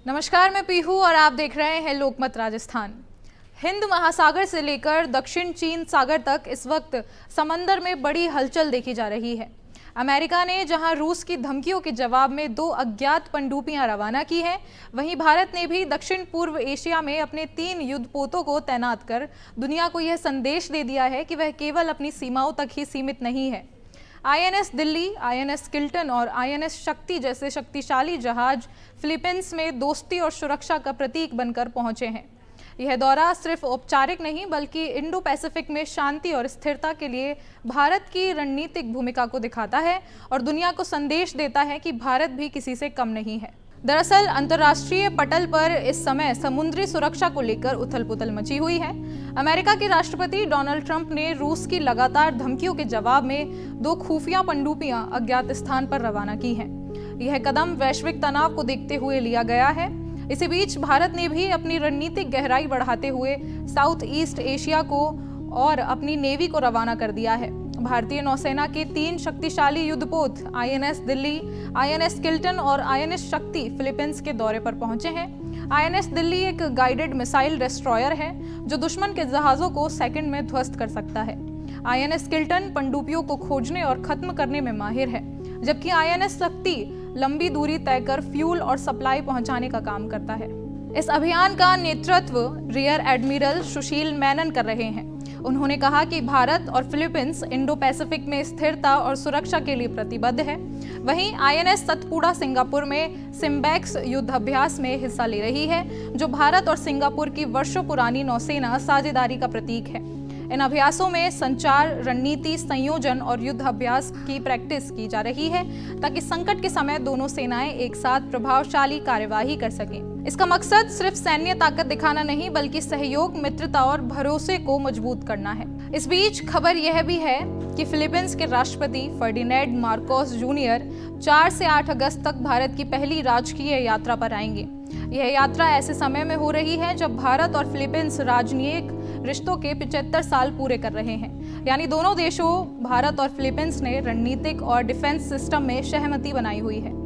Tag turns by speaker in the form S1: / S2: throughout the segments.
S1: नमस्कार, मैं पीहू और आप देख रहे हैं लोकमत राजस्थान। हिंद महासागर से लेकर दक्षिण चीन सागर तक इस वक्त समंदर में बड़ी हलचल देखी जा रही है। अमेरिका ने जहां रूस की धमकियों के जवाब में 2 अज्ञात पनडुब्बियां रवाना की हैं, वहीं भारत ने भी दक्षिण पूर्व एशिया में अपने 3 युद्धपोतों को तैनात कर दुनिया को यह संदेश दे दिया है कि वह केवल अपनी सीमाओं तक ही सीमित नहीं है। आईएनएस दिल्ली, आईएनएस किल्टन और आईएनएस शक्ति जैसे शक्तिशाली जहाज फिलीपींस में दोस्ती और सुरक्षा का प्रतीक बनकर पहुंचे हैं। यह दौरा सिर्फ औपचारिक नहीं बल्कि इंडो पैसिफिक में शांति और स्थिरता के लिए भारत की रणनीतिक भूमिका को दिखाता है और दुनिया को संदेश देता है कि भारत भी किसी से कम नहीं है। दरअसल अंतर्राष्ट्रीय पटल पर इस समय समुद्री सुरक्षा को लेकर उथल-पुथल मची हुई है। अमेरिका के राष्ट्रपति डोनाल्ड ट्रंप ने रूस की लगातार धमकियों के जवाब में 2 खुफिया पनडुब्बियां अज्ञात स्थान पर रवाना की हैं। यह कदम वैश्विक तनाव को देखते हुए लिया गया है। इसी बीच भारत ने भी अपनी रणनीतिक गहराई बढ़ाते हुए साउथ ईस्ट एशिया को और अपनी नेवी को रवाना कर दिया है। भारतीय नौसेना के 3 शक्तिशाली युद्धपोत आईएनएस दिल्ली, आईएनएस किल्टन और आईएनएस शक्ति फिलीपींस के दौरे पर पहुंचे हैं। आईएनएस दिल्ली एक गाइडेड मिसाइल डिस्ट्रॉयर है जो दुश्मन के जहाजों को सेकंड में ध्वस्त कर सकता है। आईएनएस किल्टन पनडुब्बियों को खोजने और खत्म करने में माहिर है, जबकि आईएनएस शक्ति लंबी दूरी तय कर फ्यूल और सप्लाई पहुंचाने का काम करता है। इस अभियान का नेतृत्व रियर एडमिरल सुशील मेनन कर रहे हैं। उन्होंने कहा कि भारत और फिलीपींस इंडो पैसिफिक में स्थिरता और सुरक्षा के लिए प्रतिबद्ध है। वहीं आईएनएस सतपुड़ा सिंगापुर में सिम्बैक्स युद्ध अभ्यास में हिस्सा ले रही है, जो भारत और सिंगापुर की वर्षों पुरानी नौसेना साझेदारी का प्रतीक है। इन अभ्यासों में संचार, रणनीति, संयोजन और युद्ध अभ्यास की प्रैक्टिस की जा रही है ताकि संकट के समय दोनों सेनाएं एक साथ प्रभावशाली कार्यवाही कर सकें। इसका मकसद सिर्फ सैन्य ताकत दिखाना नहीं बल्कि सहयोग, मित्रता और भरोसे को मजबूत करना है। इस बीच खबर यह भी है कि फिलीपींस के राष्ट्रपति फर्डिनेंड मार्कोस जूनियर 4 से 8 अगस्त तक भारत की पहली राजकीय यात्रा पर आएंगे। यह यात्रा ऐसे समय में हो रही है जब भारत और फिलीपींस राजनयिक रिश्तों के 75 साल पूरे कर रहे हैं। यानी दोनों देशों भारत और फिलीपींस ने रणनीतिक और डिफेंस सिस्टम में सहमति बनाई हुई है।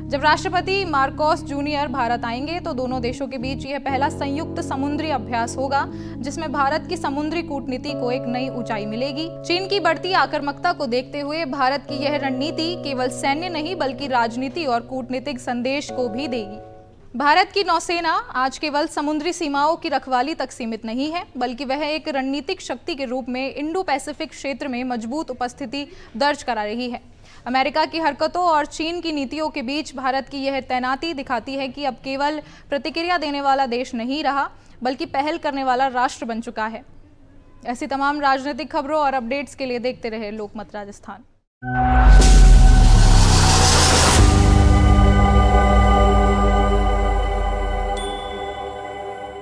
S1: जब राष्ट्रपति मार्कोस जूनियर भारत आएंगे तो दोनों देशों के बीच यह पहला संयुक्त समुद्री अभ्यास होगा, जिसमें भारत की समुद्री कूटनीति को एक नई ऊंचाई मिलेगी। चीन की बढ़ती आक्रामकता को देखते हुए भारत की यह रणनीति केवल सैन्य नहीं बल्कि राजनीति और कूटनीतिक संदेश को भी देगी। भारत की नौसेना आज केवल समुद्री सीमाओं की रखवाली तक सीमित नहीं है, बल्कि वह एक रणनीतिक शक्ति के रूप में इंडो पैसिफिक क्षेत्र में मजबूत उपस्थिति दर्ज करा रही है। अमेरिका की हरकतों और चीन की नीतियों के बीच भारत की यह तैनाती दिखाती है कि अब केवल प्रतिक्रिया देने वाला देश नहीं रहा, बल्कि पहल करने वाला राष्ट्र बन चुका है। ऐसी तमाम राजनीतिक खबरों और अपडेट्स के लिए देखते रहे लोकमत राजस्थान।